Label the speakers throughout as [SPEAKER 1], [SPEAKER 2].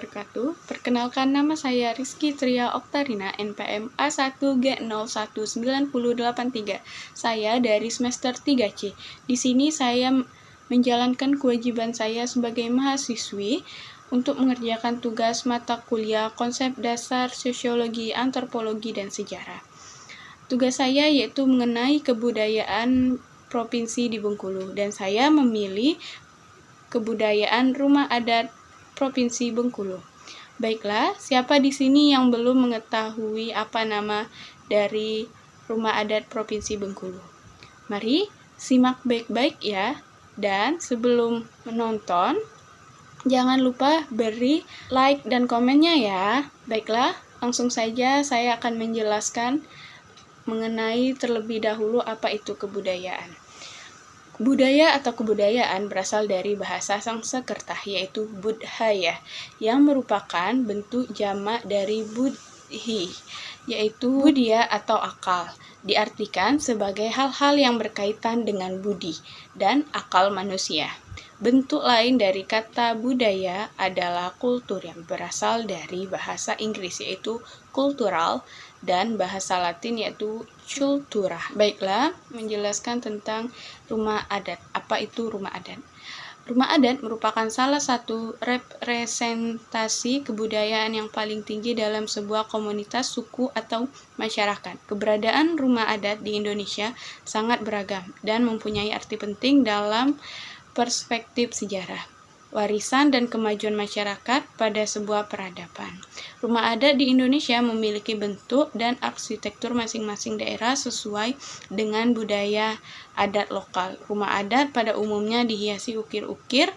[SPEAKER 1] wabarakatuh. Perkenalkan, nama saya Rizky Tria Oktarina, NPM A1G0198083. Saya dari semester 3C. Di sini saya menjalankan kewajiban saya sebagai mahasiswi untuk mengerjakan tugas mata kuliah konsep dasar sosiologi, antropologi, dan sejarah. Tugas saya yaitu mengenai kebudayaan provinsi di Bengkulu, dan saya memilih kebudayaan rumah adat Provinsi Bengkulu. Baiklah, siapa di sini yang belum mengetahui apa nama dari rumah adat Provinsi Bengkulu? Mari simak baik-baik ya. Dan sebelum menonton, jangan lupa beri like dan komennya ya. Baiklah, langsung saja saya akan menjelaskan mengenai terlebih dahulu apa itu kebudayaan. Budaya atau kebudayaan berasal dari bahasa Sanskerta, yaitu budhaya, yang merupakan bentuk jamak dari budhi, yaitu budia atau akal. Diartikan sebagai hal-hal yang berkaitan dengan budi dan akal manusia. Bentuk lain dari kata budaya adalah kultur, yang berasal dari bahasa Inggris yaitu cultural, dan bahasa Latin yaitu cultura. Baiklah, menjelaskan tentang rumah adat. Apa itu rumah adat? Rumah adat merupakan salah satu representasi kebudayaan yang paling tinggi dalam sebuah komunitas, suku, atau masyarakat. Keberadaan rumah adat di Indonesia sangat beragam dan mempunyai arti penting dalam perspektif sejarah, warisan, dan kemajuan masyarakat pada sebuah peradaban. Rumah adat di Indonesia memiliki bentuk dan arsitektur masing-masing daerah sesuai dengan budaya adat lokal. Rumah adat pada umumnya dihiasi ukir-ukir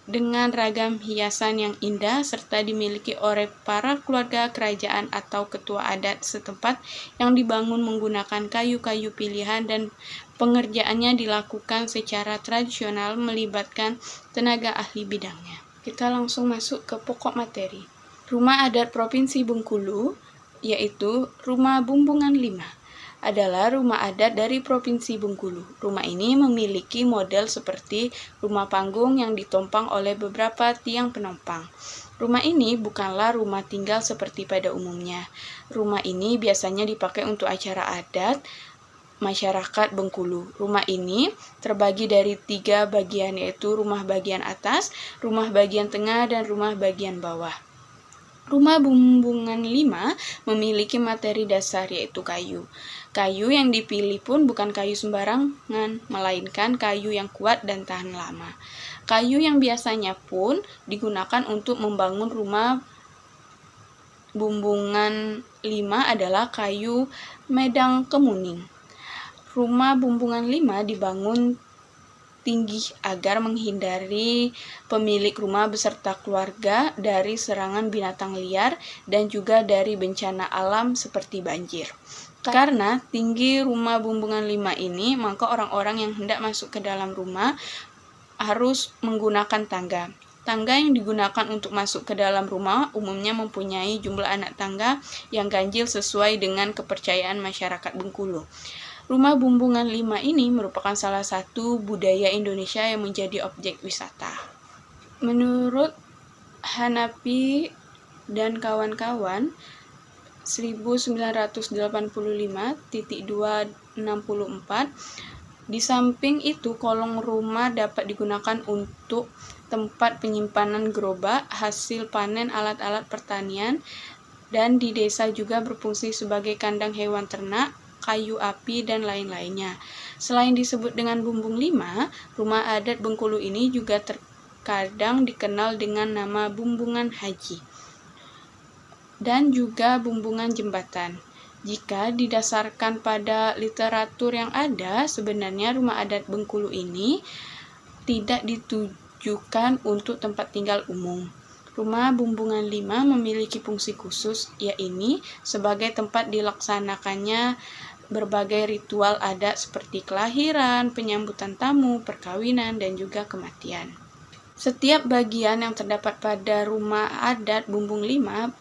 [SPEAKER 1] dengan ragam hiasan yang indah, serta dimiliki oleh para keluarga kerajaan atau ketua adat setempat, yang dibangun menggunakan kayu-kayu pilihan dan pengerjaannya dilakukan secara tradisional melibatkan tenaga ahli bidangnya. Kita langsung masuk ke pokok materi. Rumah adat Provinsi Bengkulu, yaitu Rumah Bumbungan 5, adalah rumah adat dari Provinsi Bengkulu. Rumah ini memiliki model seperti rumah panggung yang ditopang oleh beberapa tiang penopang. Rumah ini bukanlah rumah tinggal seperti pada umumnya. Rumah ini biasanya dipakai untuk acara adat masyarakat Bengkulu. Rumah ini terbagi dari 3 bagian, yaitu rumah bagian atas, rumah bagian tengah, dan rumah bagian bawah. Rumah Bumbungan 5 memiliki materi dasar yaitu kayu. Kayu yang dipilih pun bukan kayu sembarangan, melainkan kayu yang kuat dan tahan lama. Kayu yang biasanya pun digunakan untuk membangun rumah Bumbungan 5 adalah kayu medang kemuning. Rumah Bumbungan 5 dibangun tinggi agar menghindari pemilik rumah beserta keluarga dari serangan binatang liar dan juga dari bencana alam seperti banjir. Karena tinggi rumah Bumbungan 5 ini, maka orang-orang yang hendak masuk ke dalam rumah harus menggunakan tangga. Tangga yang digunakan untuk masuk ke dalam rumah umumnya mempunyai jumlah anak tangga yang ganjil sesuai dengan kepercayaan masyarakat Bengkulu. Rumah Bumbungan 5 ini merupakan salah satu budaya Indonesia yang menjadi objek wisata. Menurut Hanapi dan kawan-kawan, 1985.264, di samping itu kolong rumah dapat digunakan untuk tempat penyimpanan gerobak, hasil panen alat-alat pertanian, dan di desa juga berfungsi sebagai kandang hewan ternak, kayu api, dan lain-lainnya. Selain disebut dengan Bumbung 5, rumah adat Bengkulu ini juga terkadang dikenal dengan nama Bumbungan Haji dan juga Bumbungan Jembatan. Jika didasarkan pada literatur yang ada, sebenarnya rumah adat Bengkulu ini tidak ditujukan untuk tempat tinggal umum. Rumah Bumbungan 5 memiliki fungsi khusus, yaitu sebagai tempat dilaksanakannya berbagai ritual adat seperti kelahiran, penyambutan tamu, perkawinan, dan juga kematian. Setiap bagian yang terdapat pada rumah adat Bumbung 5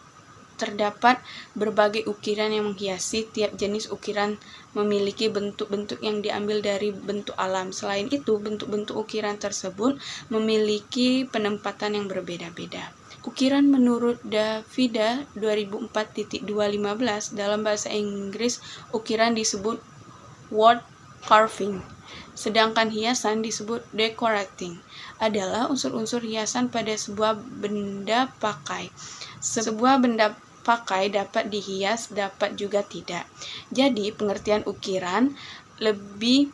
[SPEAKER 1] terdapat berbagai ukiran yang menghiasi. Tiap jenis ukiran memiliki bentuk-bentuk yang diambil dari bentuk alam. Selain itu, bentuk-bentuk ukiran tersebut memiliki penempatan yang berbeda-beda. Ukiran menurut Davida 2004.215 dalam bahasa Inggris, ukiran disebut wood carving, sedangkan hiasan disebut decorating. Adalah unsur-unsur hiasan pada sebuah benda pakai. Sebuah benda pakai dapat dihias, dapat juga tidak. Jadi, pengertian ukiran lebih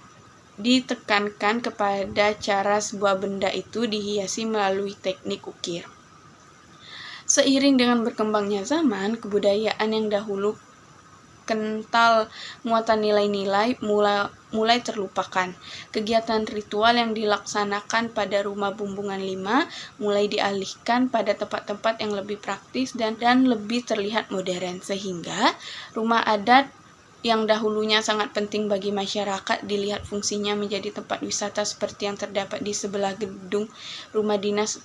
[SPEAKER 1] ditekankan kepada cara sebuah benda itu dihiasi melalui teknik ukir. Seiring dengan berkembangnya zaman, kebudayaan yang dahulu kental muatan nilai-nilai mulai terlupakan. Kegiatan ritual yang dilaksanakan pada rumah bumbungan 5 mulai dialihkan pada tempat-tempat yang lebih praktis dan lebih terlihat modern, sehingga rumah adat yang dahulunya sangat penting bagi masyarakat dilihat fungsinya menjadi tempat wisata seperti yang terdapat di sebelah gedung rumah dinas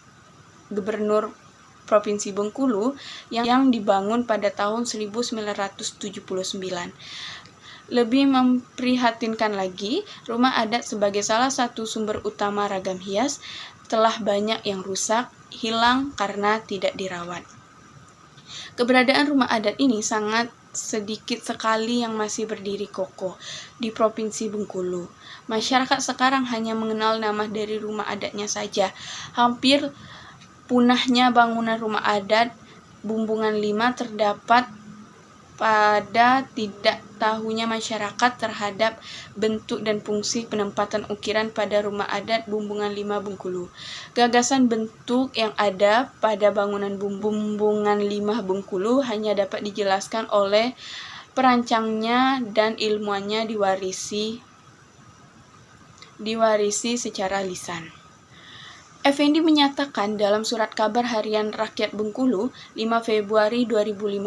[SPEAKER 1] Gubernur Provinsi Bengkulu yang dibangun pada tahun 1979. Lebih memprihatinkan lagi, rumah adat sebagai salah satu sumber utama ragam hias telah banyak yang rusak, hilang karena tidak dirawat. Keberadaan rumah adat ini sangat sedikit sekali yang masih berdiri kokoh di Provinsi Bengkulu. Masyarakat sekarang hanya mengenal nama dari rumah adatnya saja. Hampir punahnya bangunan rumah adat Bumbungan 5 terdapat pada tidak tahunya masyarakat terhadap bentuk dan fungsi penempatan ukiran pada rumah adat Bumbungan 5 Bengkulu. Gagasan bentuk yang ada pada bangunan Bumbungan 5 Bengkulu hanya dapat dijelaskan oleh perancangnya dan ilmuannya diwarisi secara lisan. Effendi menyatakan dalam surat kabar harian Rakyat Bengkulu 5 Februari 2015,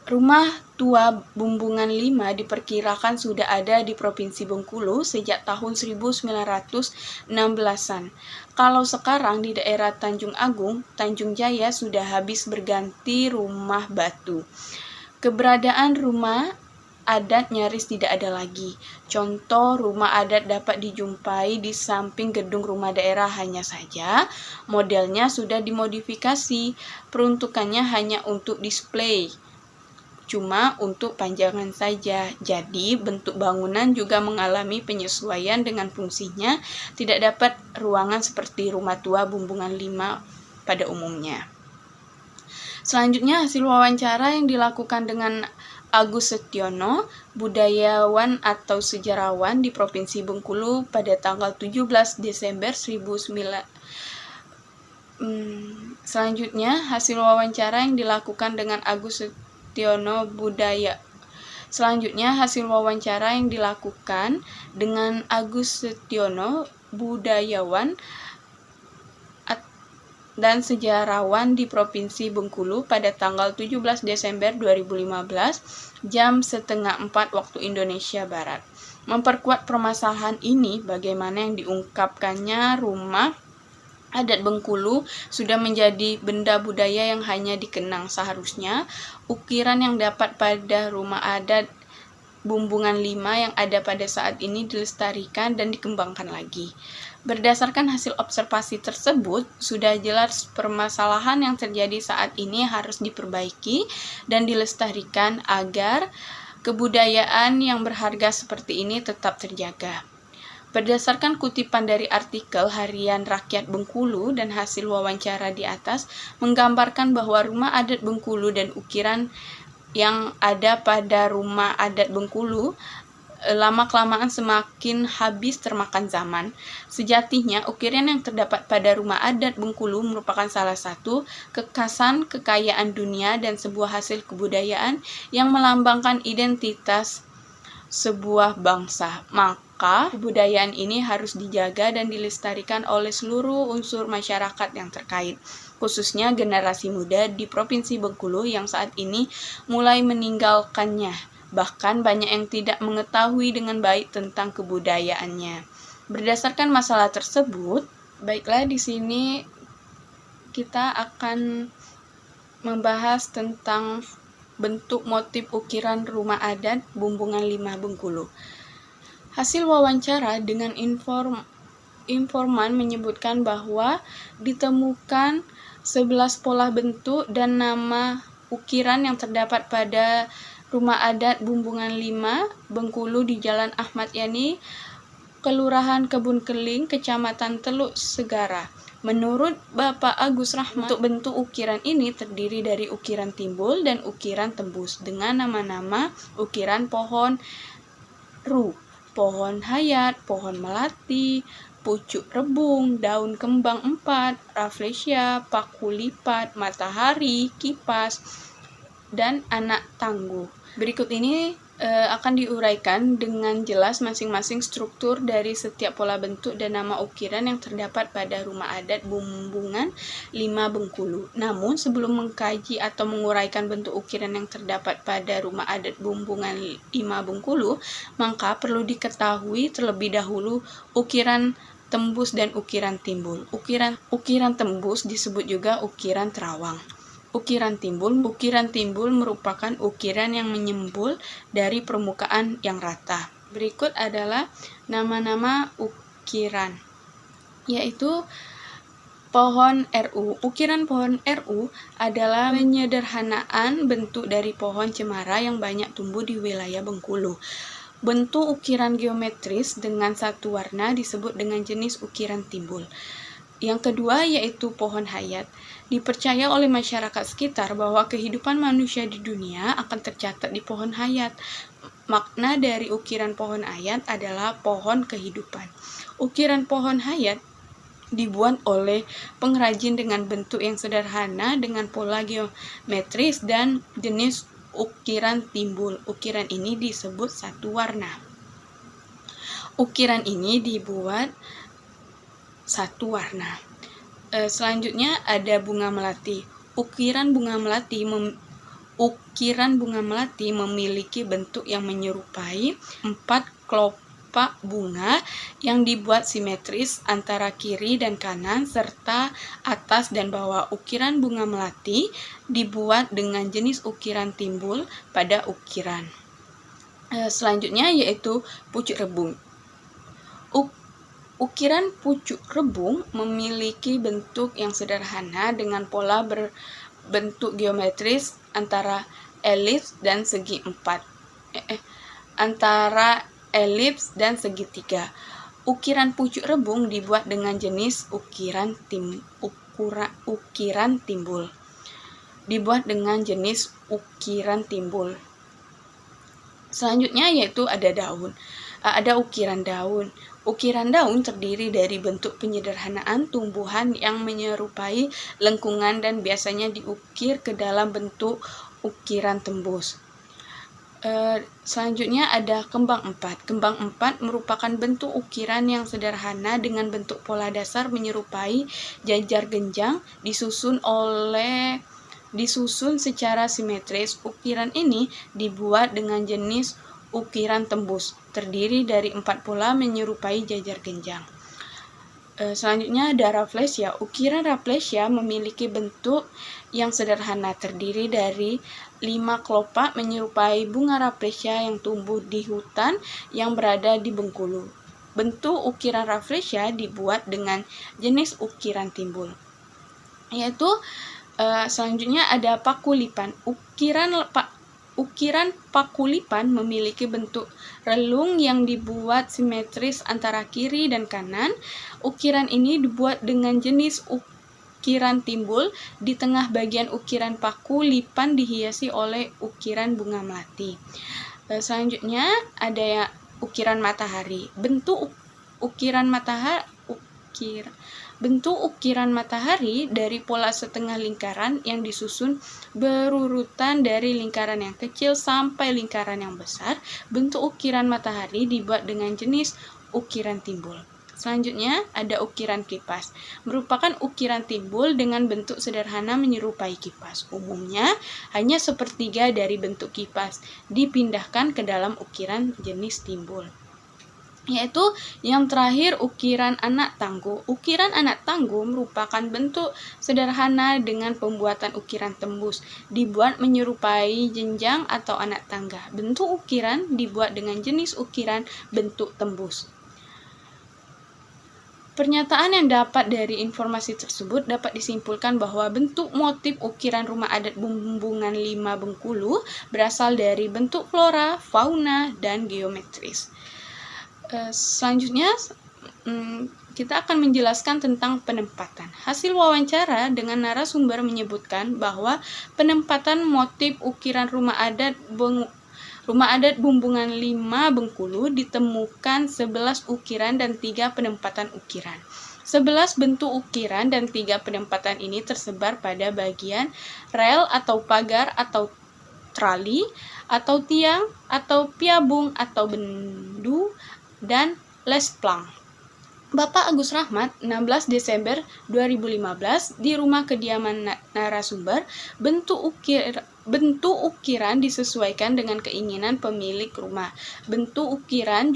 [SPEAKER 1] rumah tua Bumbungan 5 diperkirakan sudah ada di Provinsi Bengkulu sejak tahun 1916-an. Kalau sekarang di daerah Tanjung Agung, Tanjung Jaya sudah habis berganti rumah batu. Keberadaan rumah adat nyaris tidak ada lagi. Contoh rumah adat dapat dijumpai di samping gedung rumah daerah, hanya saja modelnya sudah dimodifikasi. Peruntukannya hanya untuk display, cuma untuk panjangan saja. Jadi bentuk bangunan juga mengalami penyesuaian dengan fungsinya, tidak dapat ruangan seperti rumah tua Bumbungan 5 pada umumnya. Selanjutnya hasil wawancara yang dilakukan dengan Agus Setiono, budayawan atau sejarawan di Provinsi Bengkulu pada tanggal 17 Desember 1900. Selanjutnya hasil wawancara yang dilakukan dengan Agus Setiono, budayawan dan sejarawan di Provinsi Bengkulu pada tanggal 17 Desember 2015 jam 3:30 waktu Indonesia Barat. Memperkuat permasalahan ini, bagaimana yang diungkapkannya rumah adat Bengkulu sudah menjadi benda budaya yang hanya dikenang. Seharusnya ukiran yang dapat pada rumah adat Bumbungan 5 yang ada pada saat ini dilestarikan dan dikembangkan lagi. Berdasarkan hasil observasi tersebut, sudah jelas permasalahan yang terjadi saat ini harus diperbaiki dan dilestarikan agar kebudayaan yang berharga seperti ini tetap terjaga. Berdasarkan kutipan dari artikel harian Rakyat Bengkulu dan hasil wawancara di atas menggambarkan bahwa rumah adat Bengkulu dan ukiran yang ada pada rumah adat Bengkulu lama-kelamaan semakin habis termakan zaman. Sejatinya, ukiran yang terdapat pada rumah adat Bengkulu merupakan salah satu kekhasan kekayaan dunia dan sebuah hasil kebudayaan yang melambangkan identitas sebuah bangsa. Maka, kebudayaan ini harus dijaga dan dilestarikan oleh seluruh unsur masyarakat yang terkait, khususnya generasi muda di Provinsi Bengkulu yang saat ini mulai meninggalkannya. Bahkan banyak yang tidak mengetahui dengan baik tentang kebudayaannya. Berdasarkan masalah tersebut, baiklah di sini kita akan membahas tentang bentuk motif ukiran rumah adat Bumbungan 5 Bengkulu. Hasil wawancara dengan informan menyebutkan bahwa ditemukan 11 pola bentuk dan nama ukiran yang terdapat pada Rumah Adat Bumbungan 5, Bengkulu di Jalan Ahmad Yani, Kelurahan Kebun Keling, Kecamatan Teluk Segara. Menurut Bapak Agus Rahmat, bentuk ukiran ini terdiri dari ukiran timbul dan ukiran tembus dengan nama-nama ukiran pohon ru, pohon hayat, pohon melati, pucuk rebung, daun kembang 4, rafflesia, paku lipat, matahari, kipas, dan anak tangguh. Berikut ini akan diuraikan dengan jelas masing-masing struktur dari setiap pola bentuk dan nama ukiran yang terdapat pada Rumah Adat Bumbungan 5 Bengkulu. Namun sebelum mengkaji atau menguraikan bentuk ukiran yang terdapat pada Rumah Adat Bumbungan 5 Bengkulu, maka perlu diketahui terlebih dahulu ukiran tembus dan ukiran timbul. Ukiran tembus disebut juga ukiran terawang. Ukiran timbul merupakan ukiran yang menyembul dari permukaan yang rata. Berikut adalah nama-nama ukiran, yaitu pohon RU. Ukiran pohon RU adalah penyederhanaan bentuk dari pohon cemara yang banyak tumbuh di wilayah Bengkulu. Bentuk ukiran geometris dengan satu warna disebut dengan jenis ukiran timbul. Yang kedua yaitu pohon hayat. Dipercaya oleh masyarakat sekitar bahwa kehidupan manusia di dunia akan tercatat di pohon hayat. Makna dari ukiran pohon hayat adalah pohon kehidupan. Ukiran pohon hayat dibuat oleh pengrajin dengan bentuk yang sederhana dengan pola geometris dan jenis ukiran timbul. Ukiran ini disebut satu warna. Ukiran ini dibuat satu warna. Selanjutnya ada bunga melati. Ukiran bunga melati memiliki bentuk yang menyerupai 4 kelopak bunga yang dibuat simetris antara kiri dan kanan serta atas dan bawah. Ukiran bunga melati dibuat dengan jenis ukiran timbul pada ukiran. Selanjutnya yaitu pucuk rebung. Ukiran pucuk rebung memiliki bentuk yang sederhana dengan pola berbentuk geometris antara elips dan segi 4. Ukiran pucuk rebung dibuat dengan jenis ukiran timbul. Selanjutnya yaitu ada daun. Ada ukiran daun. Ukiran daun terdiri dari bentuk penyederhanaan tumbuhan yang menyerupai lengkungan dan biasanya diukir ke dalam bentuk ukiran tembus. Selanjutnya ada kembang 4. Kembang 4 merupakan bentuk ukiran yang sederhana dengan bentuk pola dasar menyerupai jajar genjang disusun secara simetris. Ukiran ini dibuat dengan jenis ukiran tembus, terdiri dari 4 pola menyerupai jajar genjang. Selanjutnya ada rafflesia. Ukiran rafflesia memiliki bentuk yang sederhana, terdiri dari 5 kelopak menyerupai bunga rafflesia yang tumbuh di hutan yang berada di Bengkulu. Bentuk ukiran rafflesia dibuat dengan jenis ukiran timbul. Selanjutnya ada pakulipan. Ukiran pakulipan memiliki bentuk relung yang dibuat simetris antara kiri dan kanan. Ukiran ini dibuat dengan jenis ukiran timbul. Di tengah bagian ukiran pakulipan dihiasi oleh ukiran bunga melati. Selanjutnya ada ukiran matahari. Bentuk ukiran matahari dari pola setengah lingkaran yang disusun berurutan dari lingkaran yang kecil sampai lingkaran yang besar. Bentuk ukiran matahari dibuat dengan jenis ukiran timbul. Selanjutnya ada ukiran kipas. Merupakan ukiran timbul dengan bentuk sederhana menyerupai kipas. Umumnya hanya sepertiga dari bentuk kipas dipindahkan ke dalam ukiran jenis timbul. Yaitu yang terakhir ukiran anak tangguh. Ukiran anak tangguh merupakan bentuk sederhana dengan pembuatan ukiran tembus, dibuat menyerupai jenjang atau anak tangga. Bentuk ukiran dibuat dengan jenis ukiran bentuk tembus. Pernyataan yang dapat dari informasi tersebut dapat disimpulkan bahwa bentuk motif ukiran rumah adat Bumbungan 5 Bengkulu berasal dari bentuk flora, fauna, dan geometris. Selanjutnya, kita akan menjelaskan tentang penempatan. Hasil wawancara dengan narasumber menyebutkan bahwa penempatan motif ukiran rumah adat Bumbungan 5 Bengkulu ditemukan 11 ukiran dan 3 penempatan ukiran. 11 bentuk ukiran dan 3 penempatan ini tersebar pada bagian rel atau pagar atau trali, atau tiang, atau piabung, atau bendu, dan lesplang. Bapak Agus Rahmat, 16 Desember 2015, di rumah kediaman narasumber, bentuk ukiran disesuaikan dengan keinginan pemilik rumah. Bentuk ukiran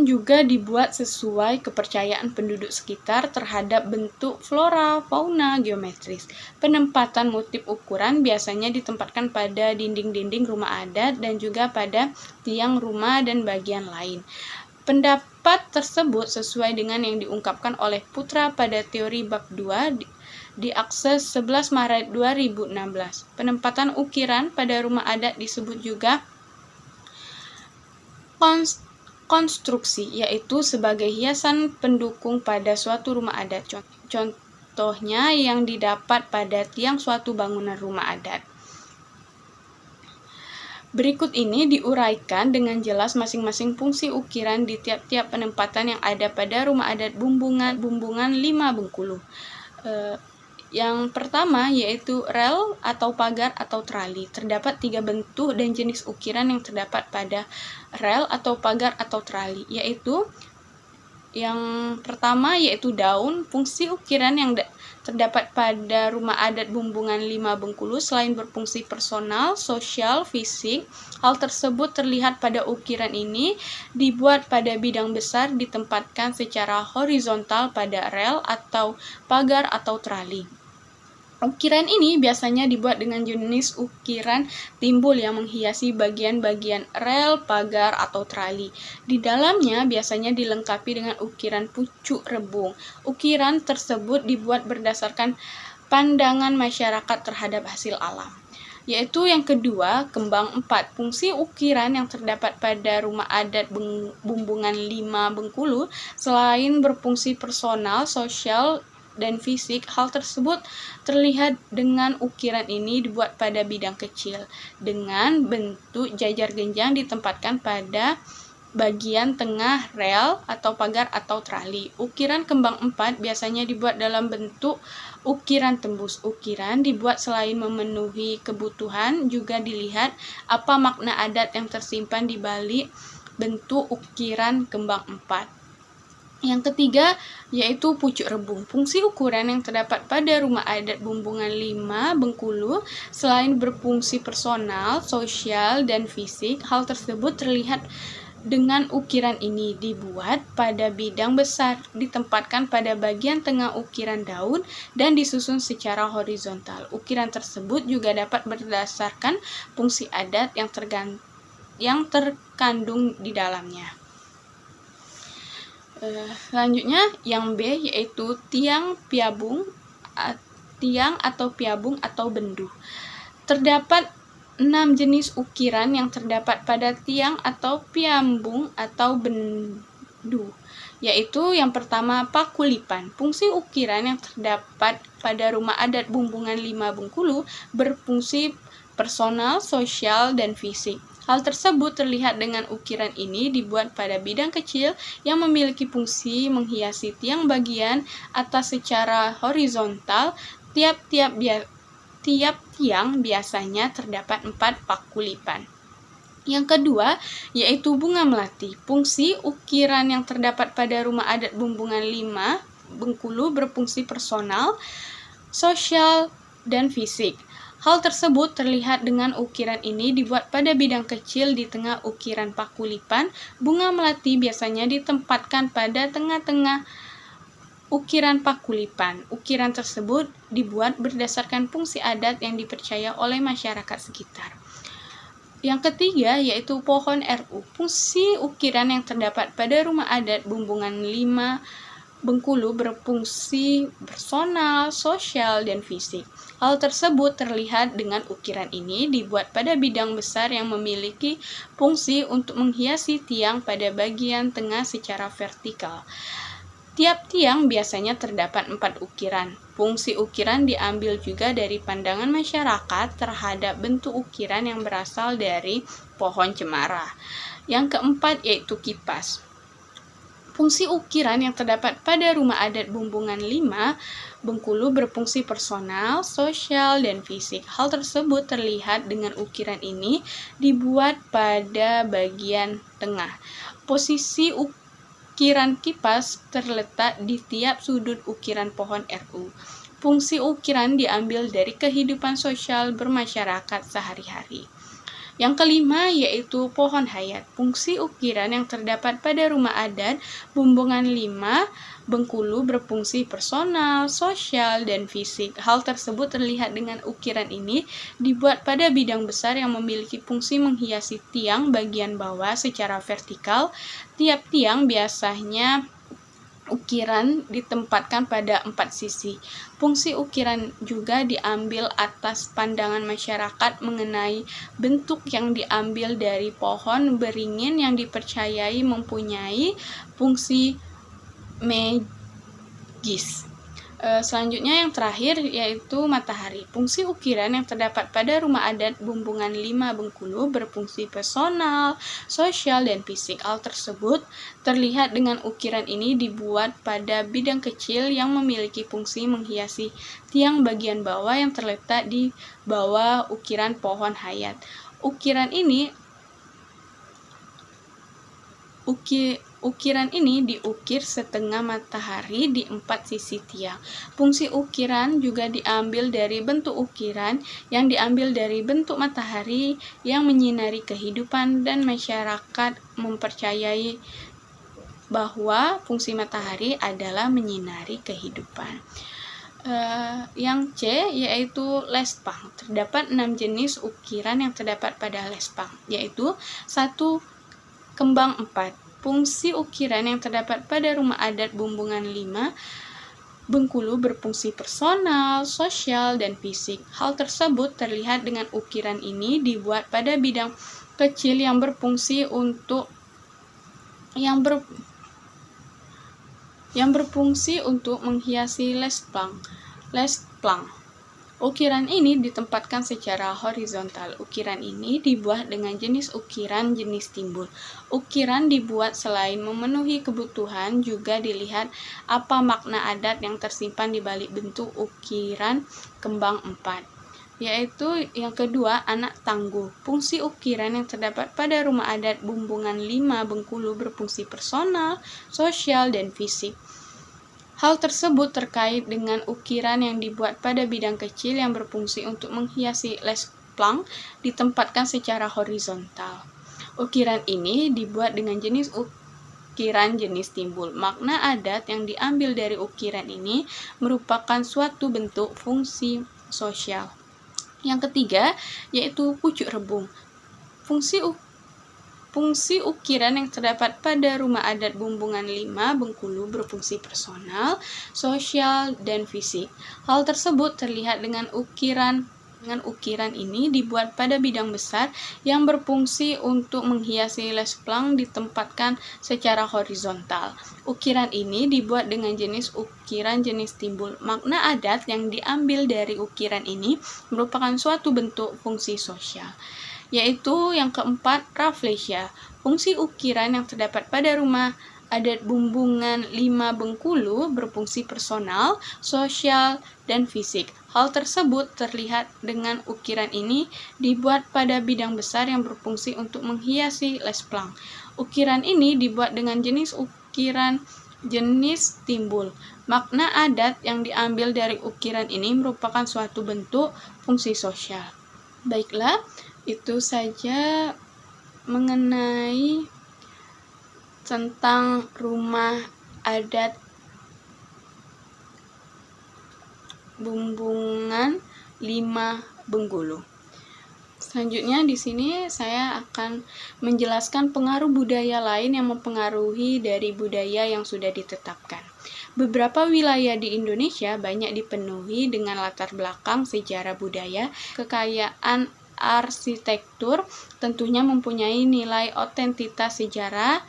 [SPEAKER 1] juga dibuat sesuai kepercayaan penduduk sekitar terhadap bentuk flora, fauna, geometris. Penempatan motif ukuran biasanya ditempatkan pada dinding-dinding rumah adat dan juga pada tiang rumah dan bagian lain. Pendapat tersebut sesuai dengan yang diungkapkan oleh Putra pada teori bab 2 di Akses 11 Maret 2016. Penempatan ukiran pada rumah adat disebut juga konstruksi, yaitu sebagai hiasan pendukung pada suatu rumah adat. Contohnya yang didapat pada tiang suatu bangunan rumah adat. Berikut ini diuraikan dengan jelas masing-masing fungsi ukiran di tiap-tiap penempatan yang ada pada rumah adat Bumbungan 5 Bengkulu. Yang pertama yaitu rel atau pagar atau trali. Terdapat 3 bentuk dan jenis ukiran yang terdapat pada rel atau pagar atau trali, yaitu yang pertama yaitu daun. Fungsi ukiran yang terdapat pada rumah adat Bumbungan 5 Bengkulu selain berfungsi personal, sosial, fisik, hal tersebut terlihat pada ukiran ini dibuat pada bidang besar ditempatkan secara horizontal pada rel atau pagar atau trali. Ukiran ini biasanya dibuat dengan jenis ukiran timbul yang menghiasi bagian-bagian rel, pagar, atau trali. Di dalamnya biasanya dilengkapi dengan ukiran pucuk rebung. Ukiran tersebut dibuat berdasarkan pandangan masyarakat terhadap hasil alam. Yaitu yang kedua, kembang 4. Fungsi ukiran yang terdapat pada rumah adat Bumbungan 5 Bengkulu selain berfungsi personal, sosial, dan fisik, hal tersebut terlihat dengan ukiran ini dibuat pada bidang kecil dengan bentuk jajar genjang ditempatkan pada bagian tengah rel atau pagar atau trali. Ukiran kembang 4 biasanya dibuat dalam bentuk ukiran tembus. Ukiran dibuat selain memenuhi kebutuhan, juga dilihat apa makna adat yang tersimpan di balik bentuk ukiran kembang 4. Yang ketiga yaitu pucuk rebung. Fungsi ukuran yang terdapat pada rumah adat Bumbungan 5 Bengkulu selain berfungsi personal, sosial, dan fisik, hal tersebut terlihat dengan ukiran ini dibuat pada bidang besar, ditempatkan pada bagian tengah ukiran daun dan disusun secara horizontal. Ukiran tersebut juga dapat berdasarkan fungsi adat yang terkandung di dalamnya. Selanjutnya yang B yaitu tiang atau piabung atau bendu. Terdapat 6 jenis ukiran yang terdapat pada tiang atau piambung atau bendu, yaitu yang pertama pakulipan. Fungsi ukiran yang terdapat pada rumah adat Bumbungan 5 Bengkulu berfungsi personal, sosial, dan fisik. Hal tersebut terlihat dengan ukiran ini dibuat pada bidang kecil yang memiliki fungsi menghiasi tiang bagian atas secara horizontal. Tiap tiang biasanya terdapat 4 pakulipan. Yang kedua yaitu bunga melati. Fungsi ukiran yang terdapat pada rumah adat Bumbungan 5 Bengkulu berfungsi personal, sosial, dan fisik. Hal tersebut terlihat dengan ukiran ini dibuat pada bidang kecil di tengah ukiran pakulipan. Bunga melati biasanya ditempatkan pada tengah-tengah ukiran pakulipan. Ukiran tersebut dibuat berdasarkan fungsi adat yang dipercaya oleh masyarakat sekitar. Yang ketiga yaitu pohon RU. Fungsi ukiran yang terdapat pada rumah adat Bumbungan 5 Bengkulu berfungsi personal, sosial, dan fisik. Hal tersebut terlihat dengan ukiran ini dibuat pada bidang besar yang memiliki fungsi untuk menghiasi tiang pada bagian tengah secara vertikal. Tiap tiang biasanya terdapat 4 ukiran. Fungsi ukiran diambil juga dari pandangan masyarakat terhadap bentuk ukiran yang berasal dari pohon cemara. Yang keempat yaitu kipas. Fungsi ukiran yang terdapat pada rumah adat Bumbungan 5 Bengkulu berfungsi personal, sosial, dan fisik. Hal tersebut terlihat dengan ukiran ini dibuat pada bagian tengah. Posisi ukiran kipas terletak di tiap sudut ukiran pohon RU. Fungsi ukiran diambil dari kehidupan sosial bermasyarakat sehari-hari. Yang kelima yaitu pohon hayat. Fungsi ukiran yang terdapat pada rumah adat Bumbungan 5 Bengkulu berfungsi personal, sosial, dan fisik. Hal tersebut terlihat dengan ukiran ini dibuat pada bidang besar yang memiliki fungsi menghiasi tiang bagian bawah secara vertikal. Tiap tiang biasanya ukiran ditempatkan pada 4 sisi. Fungsi ukiran juga diambil atas pandangan masyarakat mengenai bentuk yang diambil dari pohon beringin yang dipercayai mempunyai fungsi magis. Selanjutnya yang terakhir yaitu matahari. Fungsi ukiran yang terdapat pada rumah adat Bumbungan 5 Bengkulu berfungsi personal, sosial, dan fisik. Hal tersebut terlihat dengan ukiran ini dibuat pada bidang kecil yang memiliki fungsi menghiasi tiang bagian bawah yang terletak di bawah ukiran pohon hayat. Ukiran ini diukir setengah matahari di 4 sisi tiang. Fungsi ukiran juga diambil dari bentuk ukiran yang diambil dari bentuk matahari yang menyinari kehidupan, dan masyarakat mempercayai bahwa fungsi matahari adalah menyinari kehidupan. Yang C yaitu lespang. Terdapat 6 jenis ukiran yang terdapat pada lespang, yaitu 1. Kembang 4. Fungsi ukiran yang terdapat pada rumah adat Bumbungan 5 Bengkulu berfungsi personal, sosial, dan fisik. Hal tersebut terlihat dengan ukiran ini dibuat pada bidang kecil yang berfungsi untuk menghiasi lespang. Ukiran ini ditempatkan secara horizontal. Ukiran ini dibuat dengan jenis ukiran jenis timbul. Ukiran dibuat selain memenuhi kebutuhan, juga dilihat apa makna adat yang tersimpan di balik bentuk ukiran kembang 4. Yaitu yang kedua, anak tangguh. Fungsi ukiran yang terdapat pada rumah adat Bumbungan 5 Bengkulu berfungsi personal, sosial, dan fisik. Hal tersebut terkait dengan ukiran yang dibuat pada bidang kecil yang berfungsi untuk menghiasi lespang ditempatkan secara horizontal. Ukiran ini dibuat dengan jenis ukiran jenis timbul. Makna adat yang diambil dari ukiran ini merupakan suatu bentuk fungsi sosial. Yang ketiga yaitu pucuk rebung. Fungsi ukiran yang terdapat pada rumah adat Bumbungan 5 Bengkulu berfungsi personal, sosial, dan fisik. Hal tersebut terlihat dengan ukiran ini dibuat pada bidang besar yang berfungsi untuk menghiasi lespang ditempatkan secara horizontal. Ukiran ini dibuat dengan jenis ukiran jenis timbul. Makna adat yang diambil dari ukiran ini merupakan suatu bentuk fungsi sosial. Yaitu yang keempat, rafflesia. Fungsi ukiran yang terdapat pada rumah adat Bumbungan 5 Bengkulu berfungsi personal, sosial, dan fisik. Hal tersebut terlihat dengan ukiran ini dibuat pada bidang besar yang berfungsi untuk menghiasi lespang. Ukiran ini dibuat dengan jenis ukiran jenis timbul. Makna adat yang diambil dari ukiran ini merupakan suatu bentuk fungsi sosial. Baiklah, itu saja mengenai tentang rumah adat Bumbungan 5 Bengkulu. Selanjutnya di sini saya akan menjelaskan pengaruh budaya lain yang mempengaruhi dari budaya yang sudah ditetapkan. Beberapa wilayah di Indonesia banyak dipenuhi dengan latar belakang sejarah budaya, kekayaan arsitektur, tentunya mempunyai nilai otentitas sejarah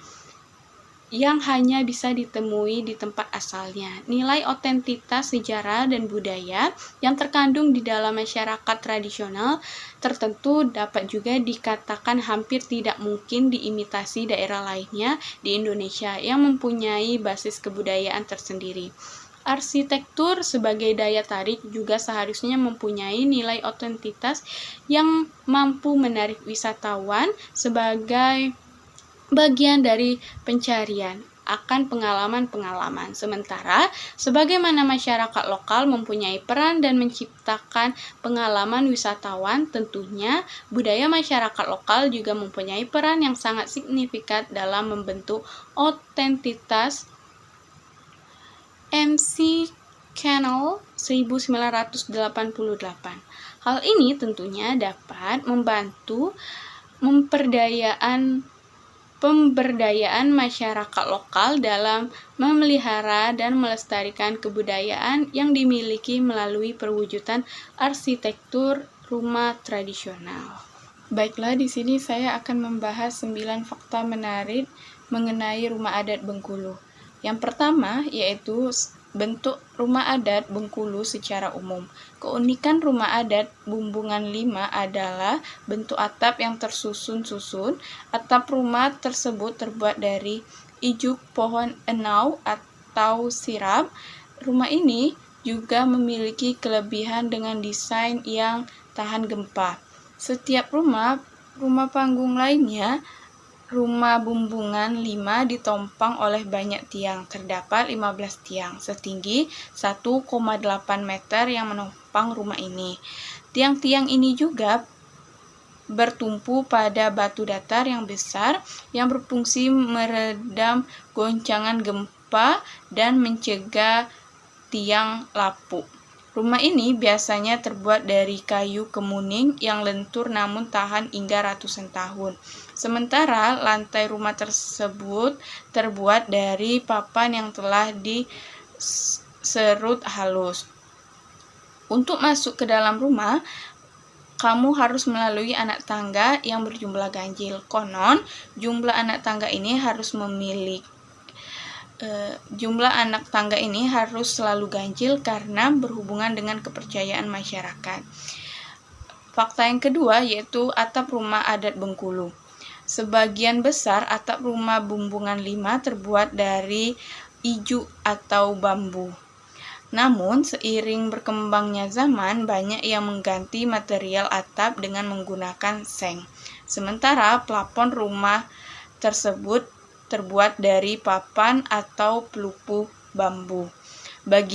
[SPEAKER 1] yang hanya bisa ditemui di tempat asalnya. Nilai otentitas sejarah dan budaya yang terkandung di dalam masyarakat tradisional tertentu dapat juga dikatakan hampir tidak mungkin diimitasi daerah lainnya di Indonesia yang mempunyai basis kebudayaan tersendiri. Arsitektur sebagai daya tarik juga seharusnya mempunyai nilai otentitas yang mampu menarik wisatawan sebagai bagian dari pencarian akan pengalaman-pengalaman. Sementara, sebagaimana masyarakat lokal mempunyai peran dan menciptakan pengalaman wisatawan, tentunya budaya masyarakat lokal juga mempunyai peran yang sangat signifikan dalam membentuk otentitas. MC Cannell 1988. Hal ini tentunya dapat membantu pemberdayaan masyarakat lokal dalam memelihara dan melestarikan kebudayaan yang dimiliki melalui perwujudan arsitektur rumah tradisional. Baiklah, di sini saya akan membahas 9 fakta menarik mengenai rumah adat Bengkulu. Yang pertama yaitu bentuk rumah adat Bengkulu secara umum. Keunikan rumah adat Bumbungan 5 adalah bentuk atap yang tersusun-susun. Atap rumah tersebut terbuat dari ijuk pohon enau atau sirap. Rumah ini juga memiliki kelebihan dengan desain yang tahan gempa. Setiap rumah panggung lainnya, rumah Bumbungan 5 ditopang oleh banyak tiang. Terdapat 15 tiang setinggi 1,8 meter yang menopang rumah ini. Tiang-tiang ini juga bertumpu pada batu datar yang besar yang berfungsi meredam goncangan gempa dan mencegah tiang lapuk. Rumah ini biasanya terbuat dari kayu kemuning yang lentur namun tahan hingga ratusan tahun. Sementara lantai rumah tersebut terbuat dari papan yang telah diserut halus. Untuk masuk ke dalam rumah, kamu harus melalui anak tangga yang berjumlah ganjil. Konon, jumlah anak tangga ini harus selalu ganjil karena berhubungan dengan kepercayaan masyarakat. Fakta yang kedua yaitu atap rumah adat Bengkulu. Sebagian besar atap rumah Bumbungan 5 terbuat dari ijuk atau bambu. Namun, seiring berkembangnya zaman, banyak yang mengganti material atap dengan menggunakan seng. Sementara plafon rumah tersebut terbuat dari papan atau pelupu bambu.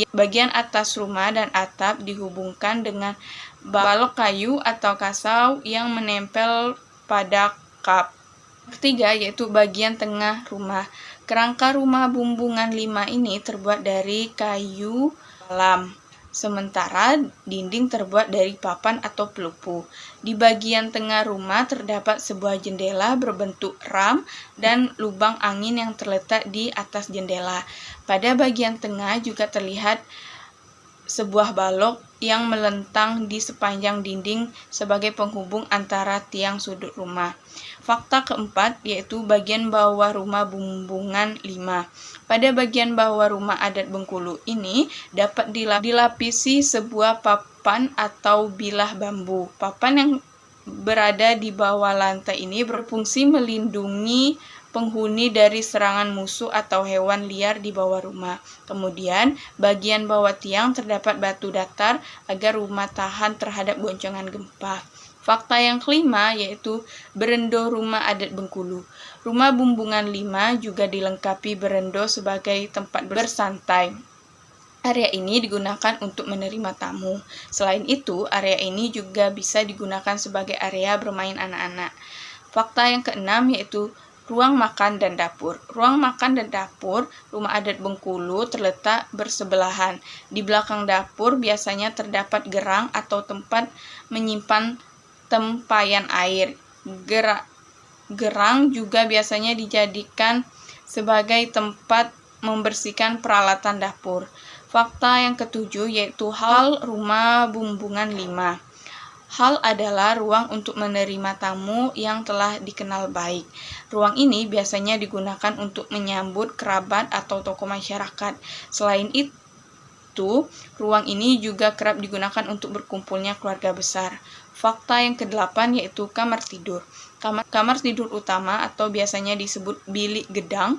[SPEAKER 1] Bagian atas rumah dan atap dihubungkan dengan balok kayu atau kasau yang menempel pada kap. Ketiga yaitu bagian tengah rumah. Kerangka rumah Bumbungan 5 ini terbuat dari kayu alam. Sementara dinding terbuat dari papan atau pelupu. Di bagian tengah rumah terdapat sebuah jendela berbentuk ram dan lubang angin yang terletak di atas jendela. Pada bagian tengah juga terlihat sebuah balok yang melentang di sepanjang dinding sebagai penghubung antara tiang sudut rumah. Fakta keempat yaitu bagian bawah rumah Bumbungan 5. Pada bagian bawah rumah adat Bengkulu ini dapat dilapisi sebuah papan atau bilah bambu. Papan yang berada di bawah lantai ini berfungsi melindungi penghuni dari serangan musuh atau hewan liar di bawah rumah. Kemudian, bagian bawah tiang terdapat batu datar agar rumah tahan terhadap goncangan gempa. Fakta yang kelima yaitu berendo rumah adat Bengkulu. Rumah Bumbungan 5 juga dilengkapi berendo sebagai tempat bersantai. Area ini digunakan untuk menerima tamu. Selain itu, area ini juga bisa digunakan sebagai area bermain anak-anak. Fakta yang keenam yaitu ruang makan dan dapur. Ruang makan dan dapur rumah adat Bengkulu terletak bersebelahan. Di belakang dapur biasanya terdapat gerang atau tempat menyimpan tempayan air. Gerang juga biasanya dijadikan sebagai tempat membersihkan peralatan dapur. Fakta yang ketujuh yaitu hal rumah bumbungan 5. Hal adalah ruang untuk menerima tamu yang telah dikenal baik. Ruang ini biasanya digunakan untuk menyambut kerabat atau tokoh masyarakat. Selain itu, ruang ini juga kerap digunakan untuk berkumpulnya keluarga besar. Fakta yang ke-8 yaitu kamar tidur. Kamar tidur utama atau biasanya disebut bilik gedang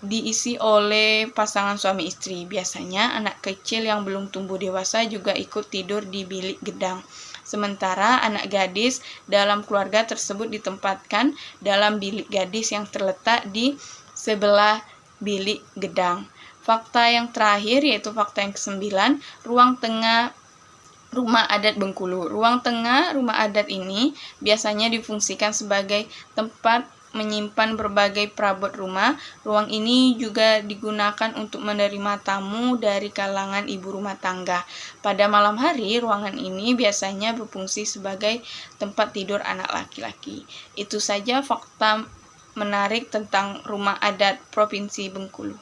[SPEAKER 1] diisi oleh pasangan suami istri. Biasanya anak kecil yang belum tumbuh dewasa juga ikut tidur di bilik gedang. Sementara anak gadis dalam keluarga tersebut ditempatkan dalam bilik gadis yang terletak di sebelah bilik gedang. Fakta yang terakhir yaitu fakta yang ke-9, ruang tengah rumah adat Bengkulu. Ruang tengah rumah adat ini biasanya difungsikan sebagai tempat menyimpan berbagai perabot rumah. Ruang ini juga digunakan untuk menerima tamu dari kalangan ibu rumah tangga. Pada malam hari, ruangan ini biasanya berfungsi sebagai tempat tidur anak laki-laki. Itu saja fakta menarik tentang rumah adat Provinsi Bengkulu.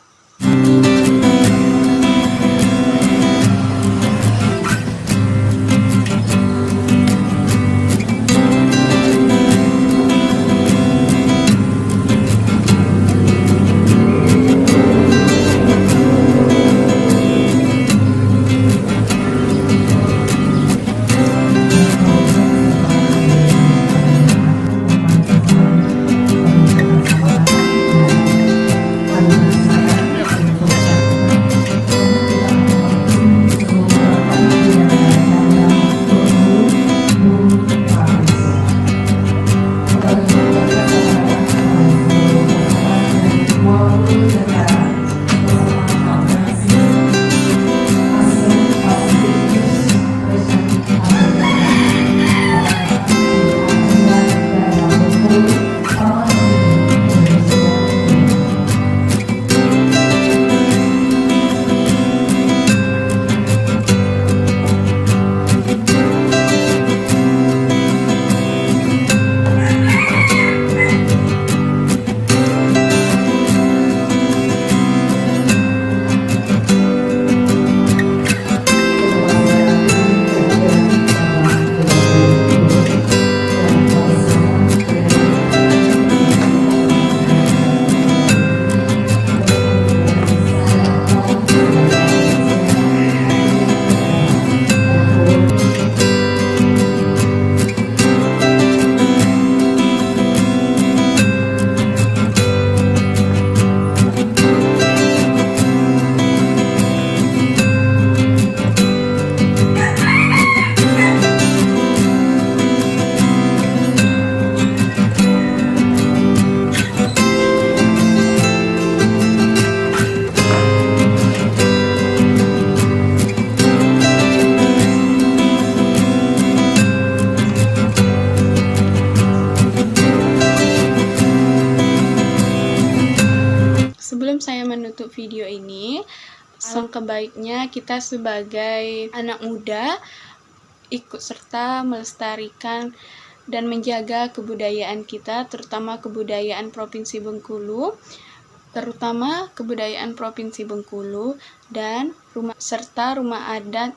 [SPEAKER 1] Sebelum saya menutup video ini, alangkah baiknya kita sebagai anak muda ikut serta melestarikan dan menjaga kebudayaan kita, terutama kebudayaan Provinsi Bengkulu, dan rumah adat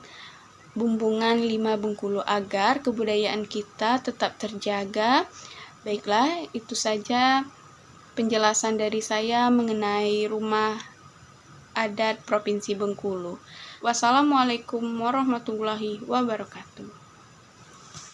[SPEAKER 1] Bumbungan 5 Bengkulu agar kebudayaan kita tetap terjaga. Baiklah, itu saja penjelasan dari saya mengenai rumah adat Provinsi Bengkulu. Wassalamualaikum warahmatullahi wabarakatuh.